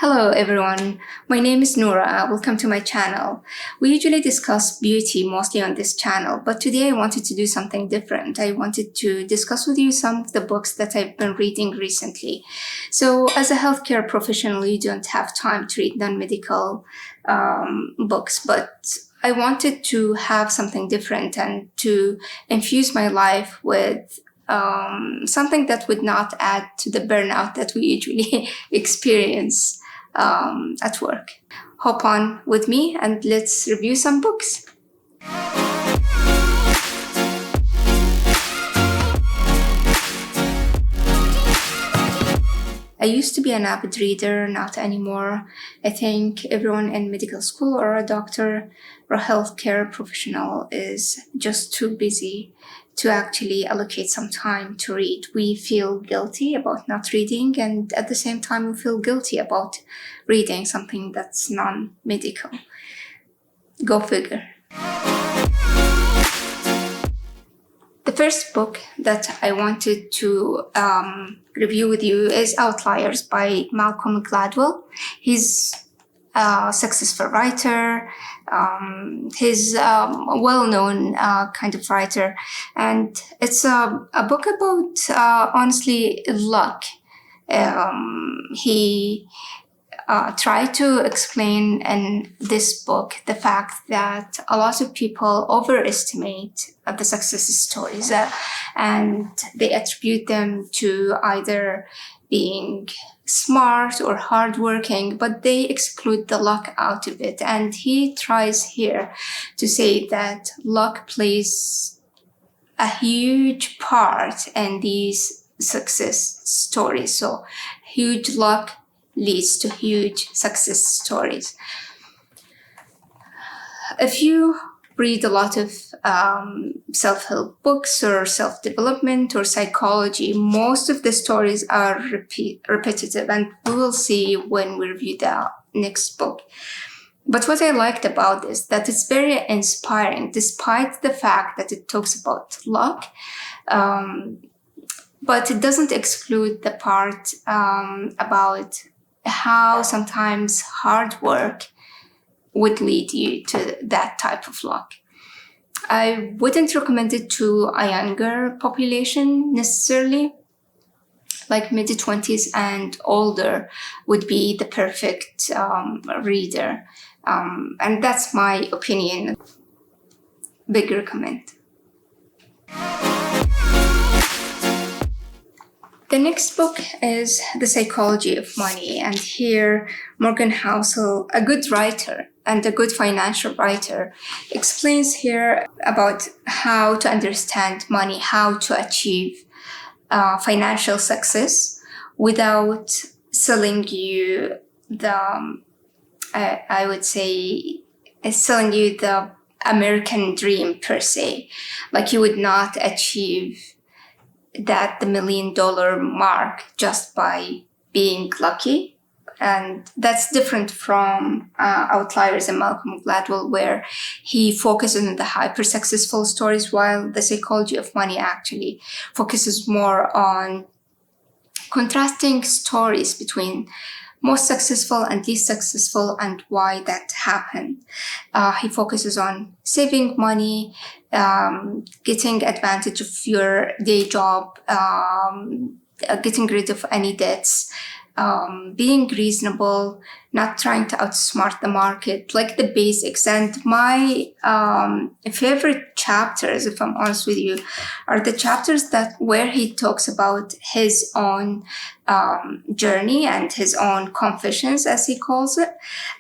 Hello everyone, my name is Noura. Welcome to my channel. We usually discuss beauty mostly on this channel, but today I wanted to do something different. I wanted to discuss with you some of the books that I've been reading recently. So as a healthcare professional, you don't have time to read non-medical books, but I wanted to have something different and to infuse my life with something that would not add to the burnout that we usually experience at work. Hop on with me and let's review some books. I used to be an avid reader, not anymore. I think everyone in medical school or a doctor or a healthcare professional is just too busy to actually allocate some time to read. We feel guilty about not reading, and at the same time we feel guilty about reading something that's non-medical. Go figure. The first book that I wanted to review with you is Outliers by Malcolm Gladwell. He's a successful writer. He's a well-known kind of writer. And it's a book about, honestly, luck. He tried to explain in this book the fact that a lot of people overestimate the success stories and they attribute them to either being smart or hardworking, but they exclude the luck out of it. And he tries here to say that luck plays a huge part in these success stories. So huge luck leads to huge success stories. If you read a lot of self-help books or self-development or psychology, most of the stories are repetitive, and we will see when we review the next book. But what I liked about this, that it's very inspiring, despite the fact that it talks about luck, but it doesn't exclude the part about how sometimes hard work would lead you to that type of luck. I wouldn't recommend it to a younger population necessarily, like mid-20s and older would be the perfect reader. And that's my opinion. Big recommend. The next book is The Psychology of Money, and here Morgan Housel, a good writer and a good financial writer, explains here about how to understand money, how to achieve financial success without selling you the, I would say, selling you the American dream per se. Like you would not achieve that the $1 million mark just by being lucky. And that's different from Outliers and Malcolm Gladwell, where he focuses on the hyper successful stories, while The Psychology of Money actually focuses more on contrasting stories between most successful and least successful and why that happened. He focuses on saving money, getting advantage of your day job, getting rid of any debts, being reasonable, not trying to outsmart the market, like the basics. And my favorite chapters, if I'm honest with you, are the chapters where he talks about his own journey and his own confessions, as he calls it.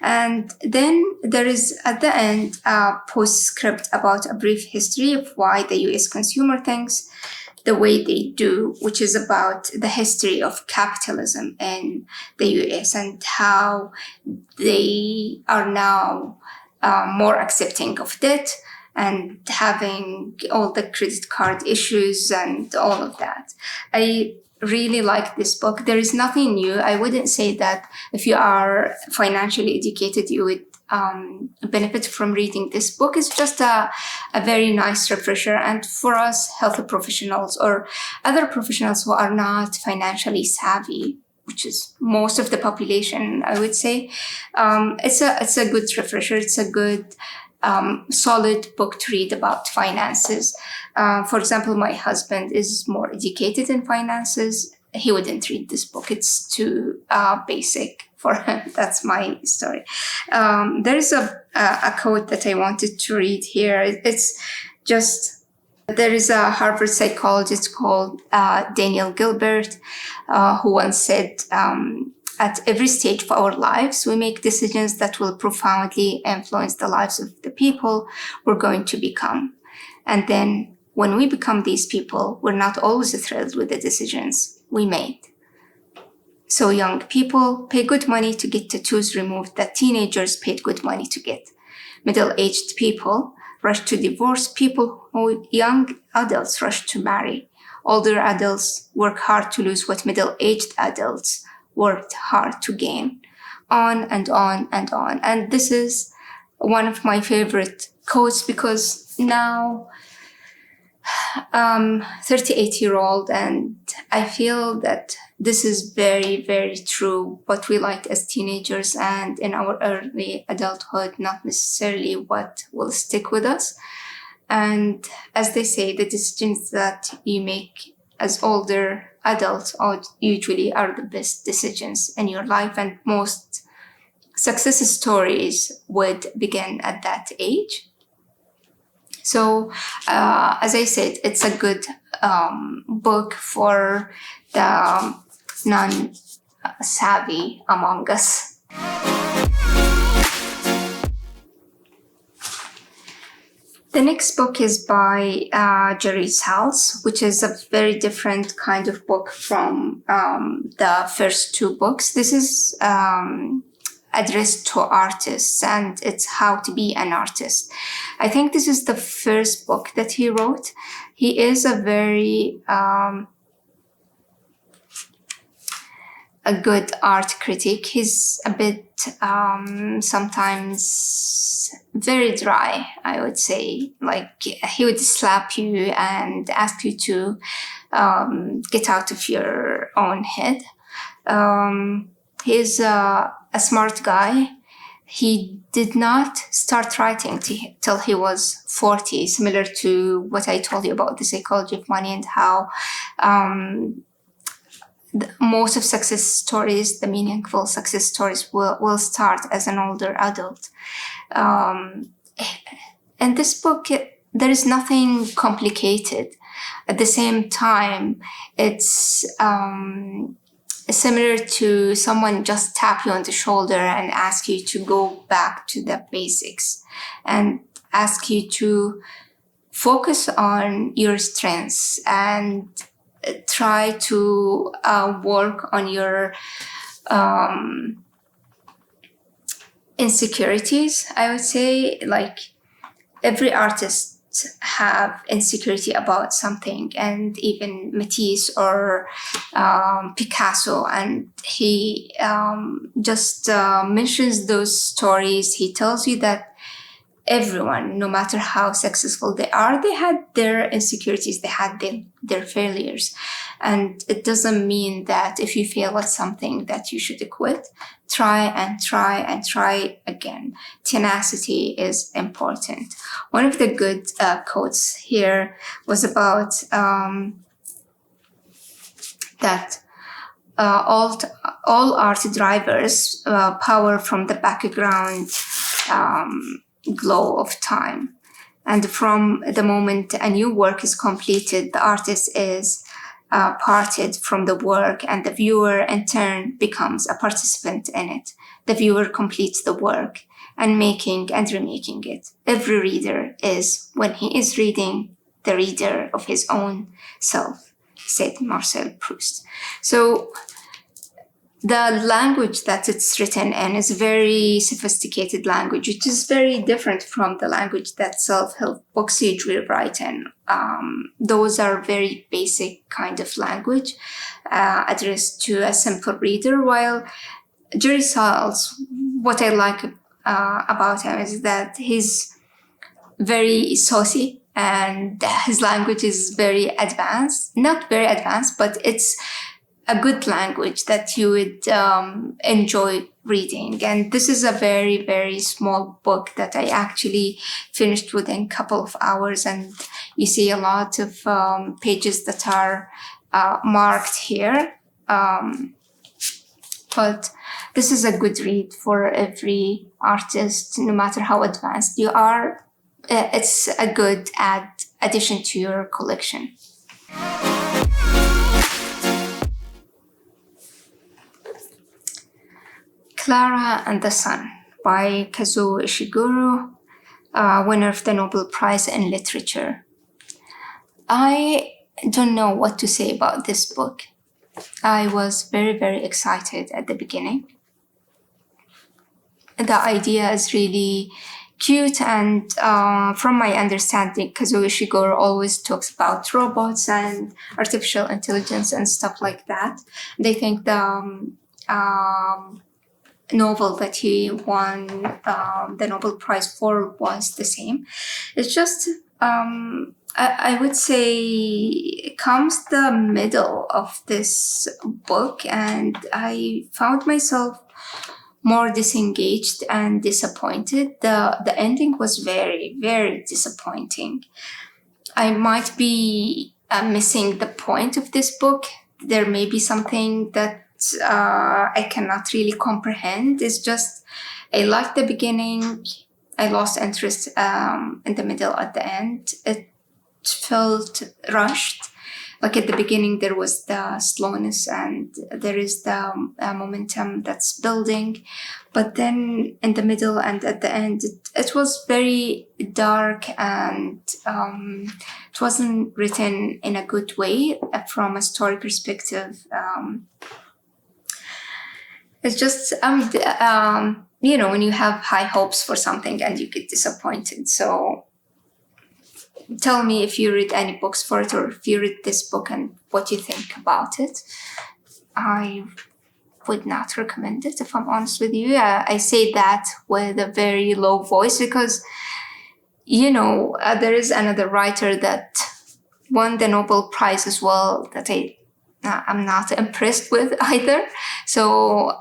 And then there is at the end a postscript about a brief history of why the US consumer thinks the way they do, which is about the history of capitalism in the US and how they are now more accepting of debt and having all the credit card issues and all of that. I really like this book. There is nothing new. I wouldn't say that if you are financially educated, you would benefit from reading this book. It's just a very nice refresher. And for us health professionals or other professionals who are not financially savvy, which is most of the population, I would say. It's a good refresher. It's a good solid book to read about finances. For example, my husband is more educated in finances. He wouldn't read this book. It's too basic for him. That's my story. There is a quote that I wanted to read here. It's just, there is a Harvard psychologist called Daniel Gilbert, who once said, at every stage of our lives, we make decisions that will profoundly influence the lives of the people we're going to become. And then when we become these people, we're not always thrilled with the decisions we made. So young people pay good money to get tattoos removed that teenagers paid good money to get. Middle-aged people rush to divorce people who young adults rush to marry. Older adults work hard to lose what middle-aged adults worked hard to gain. On and on and on. And this is one of my favorite quotes, because now I'm 38-year-old and I feel that this is very, very true. What we liked as teenagers and in our early adulthood, not necessarily what will stick with us. And as they say, the decisions that you make as older adults usually are the best decisions in your life, and most success stories would begin at that age. So, as I said, it's a good book for the non-savvy among us. The next book is by Jerry Saltz, which is a very different kind of book from the first two books. This is addressed to artists, and it's how to be an artist. I think this is the first book that he wrote. He is a very a good art critic. He's a bit sometimes very dry, I would say. Like, he would slap you and ask you to get out of your own head. He's a smart guy. He did not start writing till he was 40, similar to what I told you about the psychology of money and how most of success stories, the meaningful success stories, will start as an older adult. In this book, there is nothing complicated. At the same time, it's similar to someone just tap you on the shoulder and ask you to go back to the basics and ask you to focus on your strengths and try to work on your insecurities, I would say. Like, every artist have insecurity about something, and even Matisse or Picasso, and he just mentions those stories. He tells you that everyone, no matter how successful they are, they had their insecurities, they had their failures. And it doesn't mean that if you fail at something that you should quit. Try and try and try again. Tenacity is important. One of the good quotes here was about that all art drivers power from the background glow of time. And from the moment a new work is completed, the artist is parted from the work, and the viewer in turn becomes a participant in it. The viewer completes the work and making and remaking it. Every reader is, when he is reading, the reader of his own self, said Marcel Proust. So the language that it's written in is very sophisticated language, which is very different from the language that self-help books usually write in. Those are very basic kind of language addressed to a simple reader, while Jerry Saltz, what I like about him is that he's very saucy and his language is very advanced. Not very advanced, but it's a good language that you would enjoy reading. And this is a very, very small book that I actually finished within a couple of hours. And you see a lot of pages that are marked here. But this is a good read for every artist, no matter how advanced you are. It's a good addition to your collection. Klara and the Sun by Kazuo Ishiguro, winner of the Nobel Prize in Literature. I don't know what to say about this book. I was very, very excited at the beginning. The idea is really cute, and from my understanding, Kazuo Ishiguro always talks about robots and artificial intelligence and stuff like that. They think the novel that he won the Nobel Prize for was the same. It's just, I would say, it comes the middle of this book, and I found myself more disengaged and disappointed. The ending was very, very disappointing. I might be missing the point of this book. There may be something that I cannot really comprehend. It's just, I liked the beginning. I lost interest in the middle at the end. It felt rushed. Like at the beginning, there was the slowness and there is the momentum that's building. But then in the middle and at the end, it was very dark, and it wasn't written in a good way from a story perspective. It's just, when you have high hopes for something and you get disappointed. So tell me if you read any books for it, or if you read this book and what you think about it. I would not recommend it, if I'm honest with you. I say that with a very low voice because, there is another writer that won the Nobel Prize as well that I'm not impressed with either. So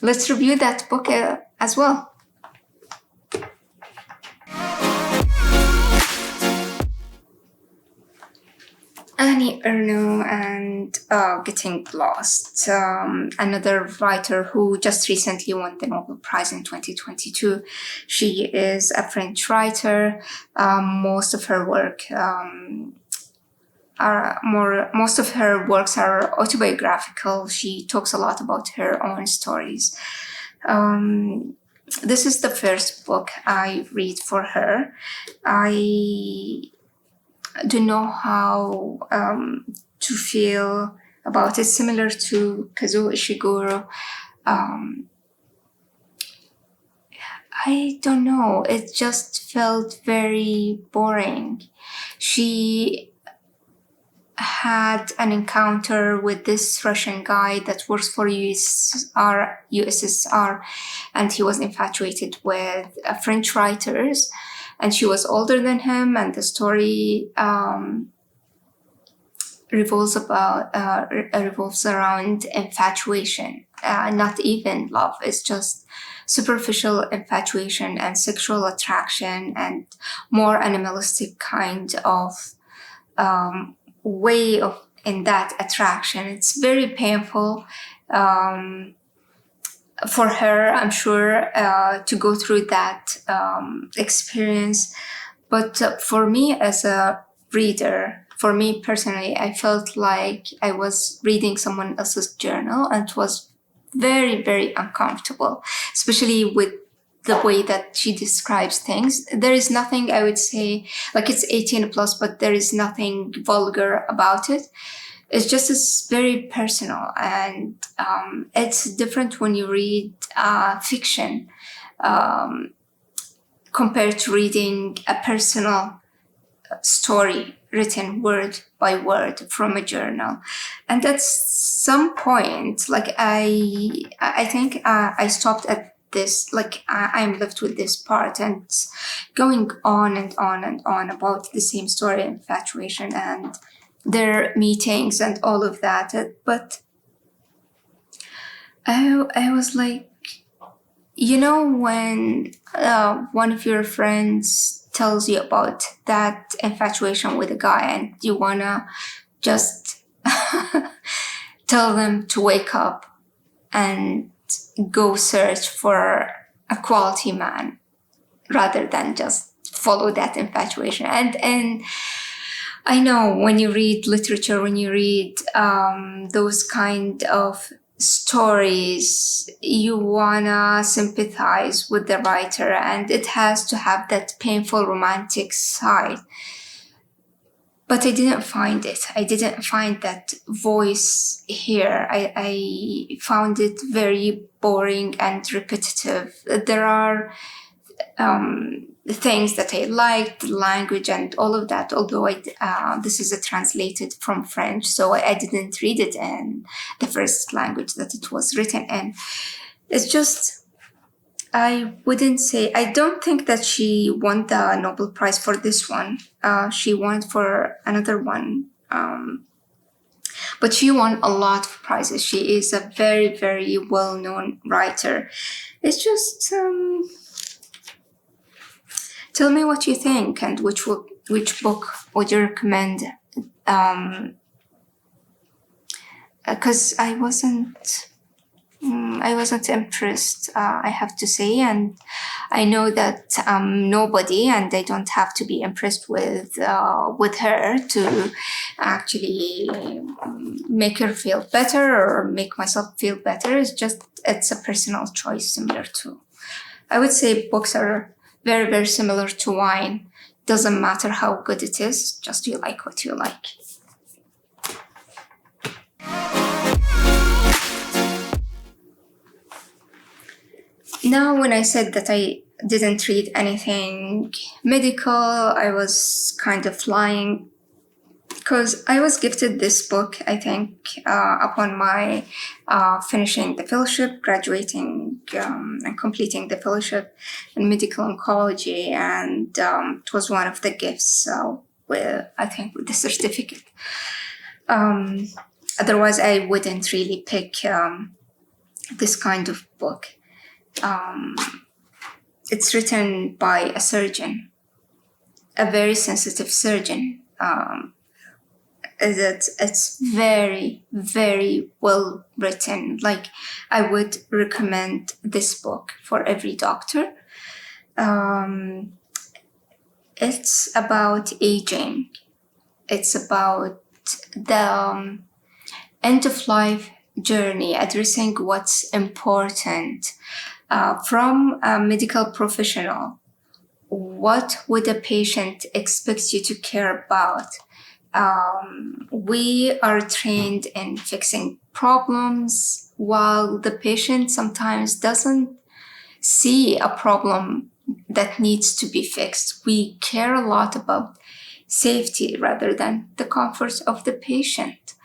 let's review that book as well. Ernaux and Getting Lost, another writer who just recently won the Nobel Prize in 2022. She is a French writer. Most of her works are autobiographical. She talks a lot about her own stories. This is the first book I read for her. I don't know how to feel about it. Similar to Kazuo Ishiguro, I don't know. It just felt very boring. She had an encounter with this Russian guy that works for USSR, and he was infatuated with French writers, and she was older than him, and the story revolves around infatuation, not even love. It's just superficial infatuation and sexual attraction and more animalistic kind of way of in that attraction. It's very painful for her, I'm sure, to go through that experience. But for me as a reader, for me personally, I felt like I was reading someone else's journal, and it was very, very uncomfortable, especially with the way that she describes things. There is nothing, I would say, like it's 18 plus, but there is nothing vulgar about it. It's just it's very personal, and it's different when you read fiction compared to reading a personal story written word by word from a journal. And at some point, like I think I stopped at this, like I'm left with this part, and it's going on and on and on about the same story, infatuation, and their meetings and all of that. But I was like, when one of your friends tells you about that infatuation with a guy and you wanna just tell them to wake up and go search for a quality man rather than just follow that infatuation. And I know when you read literature, when you read those kind of stories, you wanna sympathize with the writer, and it has to have that painful romantic side. But I didn't find it. I didn't find that voice here. I found it very boring and repetitive. There are things that I liked, the language and all of that, although this is translated from French, so I didn't read it in the first language that it was written in. It's just, I don't think that she won the Nobel Prize for this one. She won for another one. But she won a lot of prizes. She is a very, very well-known writer. It's just, tell me what you think and which book would you recommend? Because I wasn't impressed, I have to say, and I know that nobody, and I don't have to be impressed with her to actually make her feel better or make myself feel better. It's a personal choice, similar to, I would say books are very, very similar to wine. Doesn't matter how good it is, just you like what you like. Now, when I said that I didn't read anything medical, I was kind of lying, because I was gifted this book, I think, upon my finishing the fellowship, graduating and completing the fellowship in medical oncology, and it was one of the gifts with the certificate. Otherwise, I wouldn't really pick this kind of book. It's written by a surgeon, a very sensitive surgeon. It's very, very well written. Like, I would recommend this book for every doctor. It's about aging. It's about the end of life journey, addressing what's important. From a medical professional, what would a patient expect you to care about? We are trained in fixing problems, while the patient sometimes doesn't see a problem that needs to be fixed. We care a lot about safety rather than the comfort of the patient.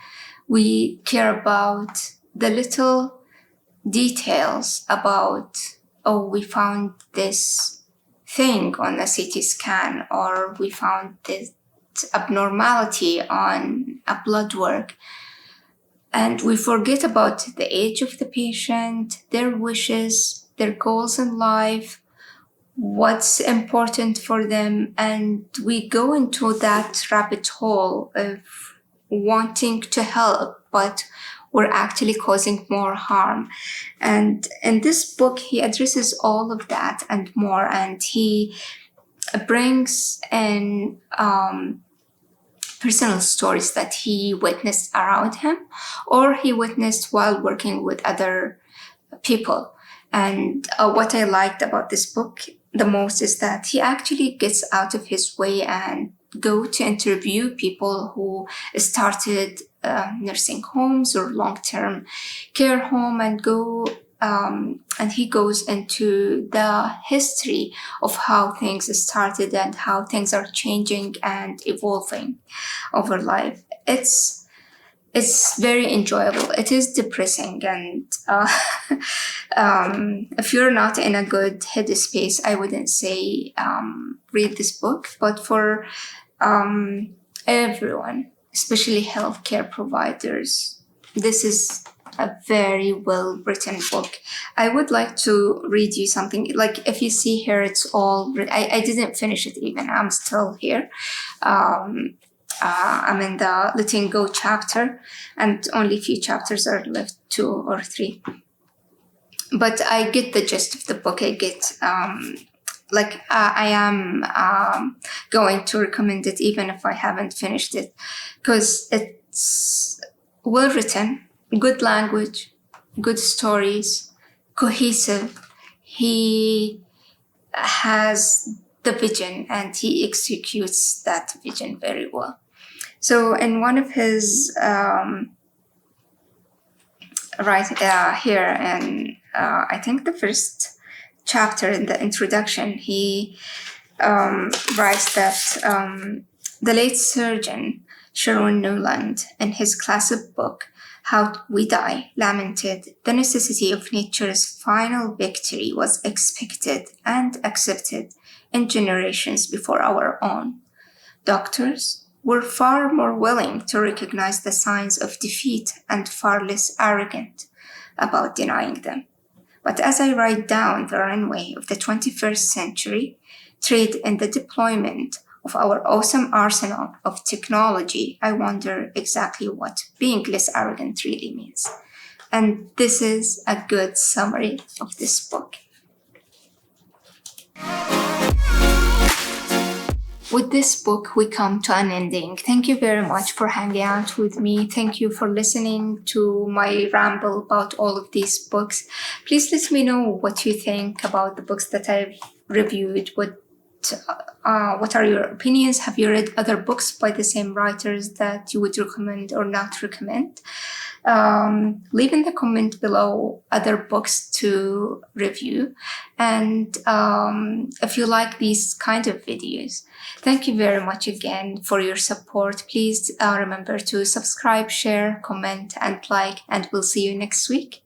We care about the little details about, we found this thing on a CT scan, or we found this abnormality on a blood work. And we forget about the age of the patient, their wishes, their goals in life, what's important for them. And we go into that rabbit hole of wanting to help, but we're actually causing more harm. And in this book, he addresses all of that and more, and he brings in personal stories that he witnessed around him, or he witnessed while working with other people. And what I liked about this book the most is that he actually gets out of his way and go to interview people who started nursing homes or long-term care home, and he goes into the history of how things started and how things are changing and evolving over life. It's very enjoyable. It is depressing, and if you're not in a good headspace, I wouldn't say read this book. But for everyone, especially healthcare providers. This is a very well written book. I would like to read you something. Like, if you see here, it's all, I didn't finish it even. I'm still here. I'm in the letting go chapter, and only a few chapters are left, 2 or 3. But I get the gist of the book. I get, I am going to recommend it even if I haven't finished it, because it's well written, good language, good stories, cohesive. He has the vision and he executes that vision very well. So in one of his here, and I think the first chapter in the introduction, he writes that the late surgeon Sharon Newland, in his classic book How We Die, lamented the necessity of nature's final victory was expected and accepted in generations before our own. Doctors were far more willing to recognize the signs of defeat and far less arrogant about denying them. But as I ride down the runway of the 21st century, trade in the deployment of our awesome arsenal of technology, I wonder exactly what being less arrogant really means. And this is a good summary of this book. With this book, we come to an ending. Thank you very much for hanging out with me. Thank you for listening to my ramble about all of these books. Please let me know what you think about the books that I've reviewed. What are your opinions? Have you read other books by the same writers that you would recommend or not recommend? Leave in the comment below other books to review. And if you like these kind of videos, thank you very much again for your support. Please remember to subscribe, share, comment, and like, and we'll see you next week.